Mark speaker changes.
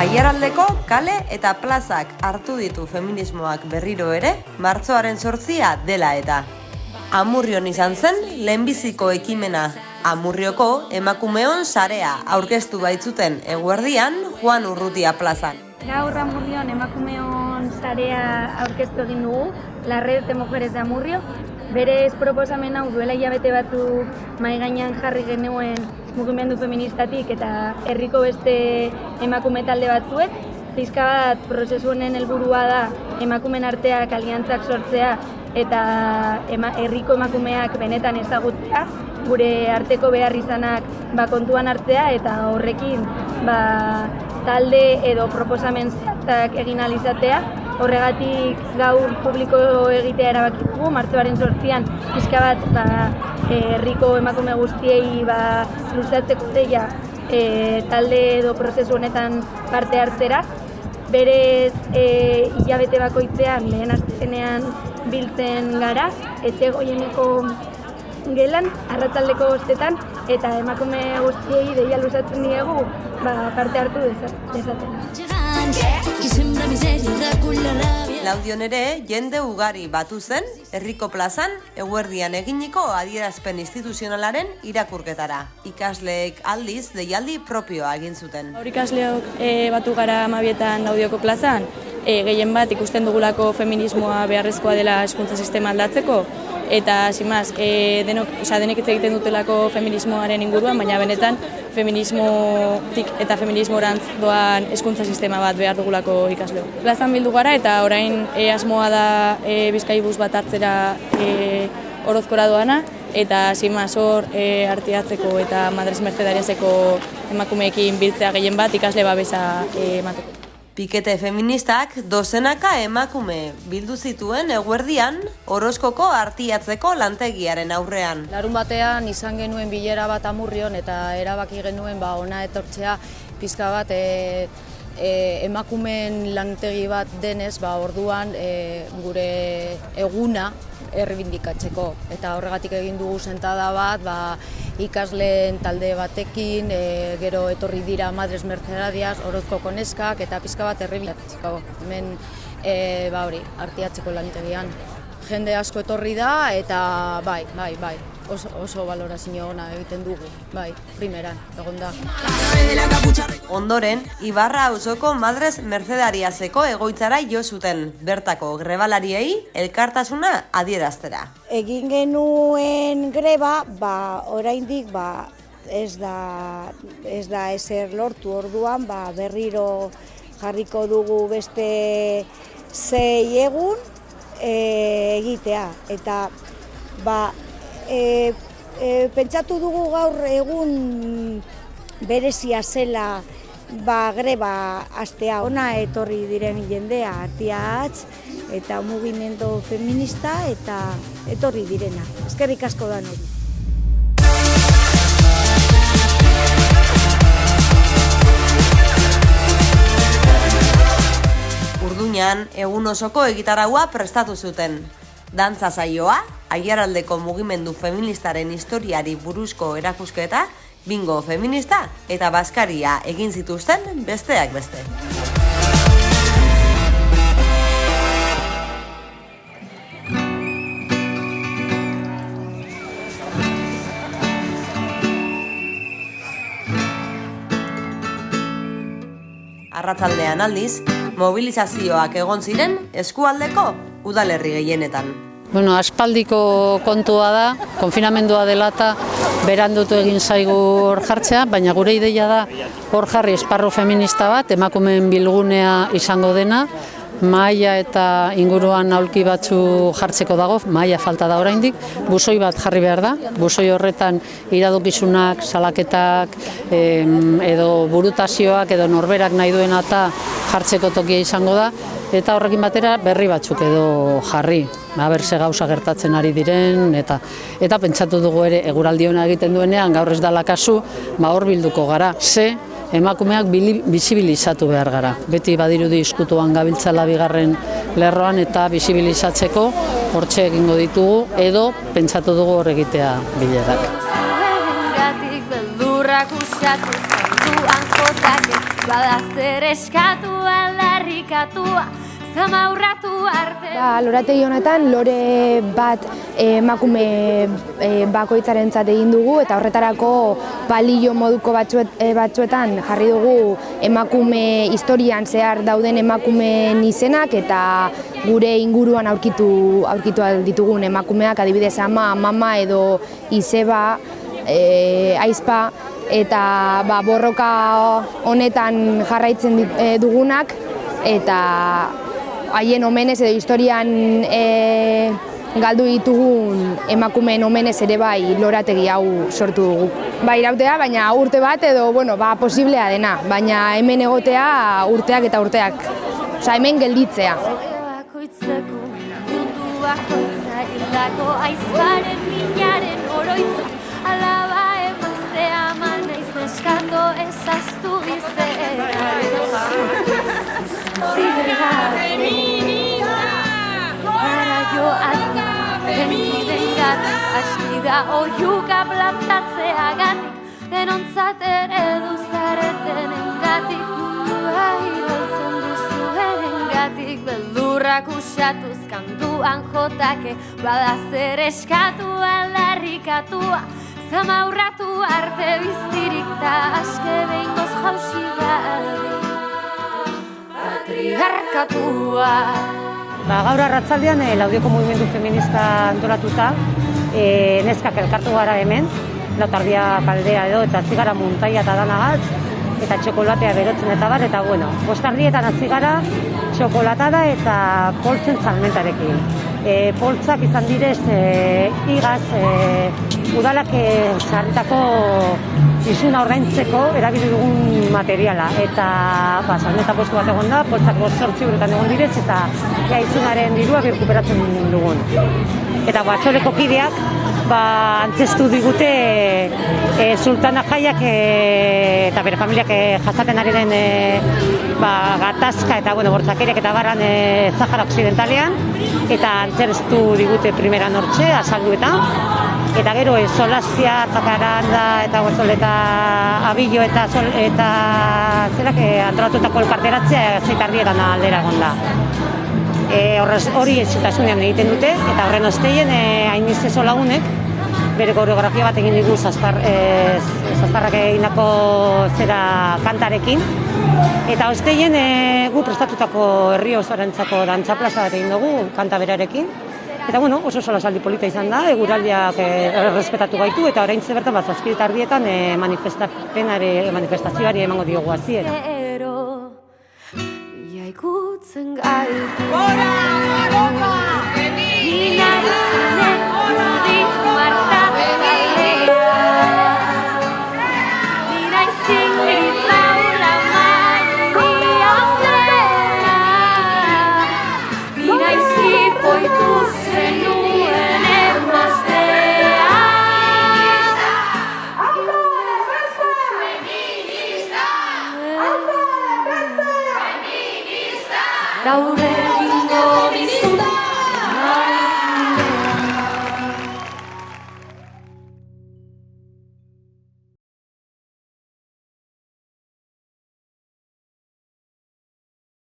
Speaker 1: Aiaraldeko kale eta plazak hartu ditu feminismoak berriro ere, martxoaren 8 dela eta. Amurrion izan zen, lehenbiziko ekimena. Amurrioko emakumeon sarea aurkeztu baitzuten eguerdian Juan Urrutia plazan.
Speaker 2: Gaur Amurrion emakumeon sarea aurkeztu egin dugu, la Red de Mujeres de Amurrio. Berez proposamen hau duela hilabete batzuk mahai gainean jarri genuen mugimendu feministatik eta herriko beste emakume talde batzuek. Pixka bat prozesu honen helburua da emakumeen arteak aliantzak sortzea eta herriko emakumeak benetan ezagutzea, gure arteko behar izanak kontuan hartzea eta horrekin talde edo proposamen zehatzak egin ahal izatea. Horregatik gaur publiko egitea erabaki dugu, martxoaren 8an pixka bat herriko emakume guztiei luzatzeko deia talde edo prozesu honetan parte hartzera. Berez hilabete bakoitzean lehen astezenean biltzen gara, etxe goieneko gelan, arratsaldeko 5etan, eta emakume guztiei deia luzatzen diegu parte hartu dezaten.
Speaker 1: Laudion ere, jende ugari batu zen, herriko plazan, eguerdian eginiko adierazpen instituzionalaren irakurketara. Ikasleek aldiz, deialdi propioa egin zuten.
Speaker 3: Ikasleok batu gara Amabietan Laudioko plazan, gehien bat ikusten dugulako feminismoa beharrezkoa dela hezkuntza sistema aldatzeko, eta simaz, denek hitz egiten dutelako feminismoaren inguruan, baina benetan feminismotik eta feminismorantz doan hezkuntza sistema bat behar dugulako ikasleo. Plazan bildu gara eta orain asmoa da Bizkaibus bat hartzera Orozkora doana, eta simaz hor arteatzeko eta Madres Mercedariaseko emakumeekin biltzea gehien bat ikasle babesa emateko.
Speaker 1: Pikete feministak dozenaka emakume bildu zituen eguerdian Orozkoko artiatzeko lantegiaren aurrean.
Speaker 4: Larun batean izan genuen bilera bat Amurrion eta erabaki genuen ona etortzea pizka bat emakumeen lantegi bat denez, orduan gure eguna errebindikatzeko. Eta horregatik egin dugu sentada bat, ikasleen talde batekin, gero etorri dira Madres Mercedarias, Orozkoko neskak, eta pizka bat errebindikatzeko. Hemen artiatzeko lantegian. Jende asko etorri da, eta bai. Oso balorazio ona egiten dugu, primeran, egon da.
Speaker 1: Ondoren, Ibarra auzoko Madres Mercedariaseko egoitzara jo zuten, bertako grebalariei elkartasuna adieraztera.
Speaker 5: Egin genuen greba, oraindik ez da ezer lortu orduan, berriro jarriko dugu beste 6 egun egitea, eta pentsatu dugu gaur egun berezia zela greba astea. Ona etorri diren jendea artiatz eta mugimendu feminista eta etorri direna. Eskerrik asko da hori.
Speaker 1: Urduñan egun osoko egitaraua prestatu zuten. Dantza saioa, Aiaraldeko mugimendu feministaren historiari buruzko erakusketa, bingo feminista eta bazkaria egin zituzten besteak beste. Arratsaldean aldiz, mobilizazioak egon ziren eskualdeko udalerri gehienetan.
Speaker 6: Aspaldiko kontua da, konfinamendua dela eta berandutu egin zaigu hor jartzea, baina gure ideia da hor jarri esparru feminista bat, emakumeen bilgunea izango dena, mahaia eta inguruan aulki batzu jartzeko dago, mahaia falta da oraindik, busoi bat jarri behar da, busoi horretan iradokizunak, salaketak, edo burutazioak edo norberak nahi duena eta jartzeko tokia izango da, eta horrekin batera berri batzuk edo jarri, ze gauza gertatzen ari diren, eta pentsatu dugu ere eguraldi ona egiten duenean, gaur ez dela kasu, hor bilduko gara. Emakumeak bizibilizatu behar gara. Beti badirudi izkutuan gabiltzala bigarren lerroan eta bizibilizatzeko hortxe egingo ditugu, edo pentsatu dugu hor egitea bilerak.
Speaker 7: Beldurrak usatu zanduan jotake, bada zer eskatu aldarrikatua, zamaurratu arte.
Speaker 8: Lorategi honetan lore bat emakume bakoitzarentzat egin dugu eta horretarako palillo moduko batzuetan jarri dugu emakume historian zehar dauden emakumeen izenak eta gure inguruan aurkitu ditugun emakumeak, adibidez ama, mama edo izeba, aizpa, eta borroka honetan jarraitzen dugunak eta haien omenez edo historian galdu ditugun emakumeen omenez ere bai lorategi hau sortu dugu. Irautea, baina urte bat edo posiblea dena, baina hemen egotea urteak eta urteak. Osa, hemen gelditzea.
Speaker 7: Bakoitzeko mundu bakoitza hildako aizparen minaren oroitza, alaba emaztea manaiz neskato ezaztu bizera. Askida oiuka plantatzeagatik, denontzat ere duzaretenengatik, mundua irautzen duzuenengatik, beldurrak usatuz kantuan jotake, bada zer eskatu aldarrikatua, zamaurratu arte bizirik da aske behingoz jausi badi, patriarkatua.
Speaker 9: Gaur arratsaldean Laudioko mugimendu feminista antolatuta, neskak elkartu gara hemen, lautardia kaldea edo, eta hasi gara muntaia eta danagaz, eta txokolatea berotzen eta bar, eta bostardietan hasi gara txokolatada eta poltsen salmentarekin. Poltsak izan direz igaz, udalak sarritako izuna ordaintzeko erabili dugun materiala, eta salmenta postu bat egon da, poltsak 8 eurotan egon direz, eta izunaren dirua birkuperatzen dugun. Eta atxoleko kideak antzestu digute Sultana Jaiak eta bere familiak jasaten ari den gatazka eta bortzakeriak eta barran Zahara Oksidentalean, eta antzestu digute primera nortxe, azaldu eta gero Solazia, Zakaranda eta Guatzoleta Abillo eta zerak antolatutako elkarteratzea zeitardietan aldera egon da. Hori etxutasunean egiten dute, eta horren osteien Ainizezo lagunek bere koreografia bat egin digu Zazparrak egindako kantarekin, eta osteien gu prestatutako herri osoarentzako dantza plaza bat egin dugu kanta berarekin. Eta oso solasaldi polita izan da, eguraldiak errespetatu gaitu, eta oraintxe bertan zazpitardietan manifestazioari emango diogu hasiera.
Speaker 7: Ikutzen gaitu, gora, gora,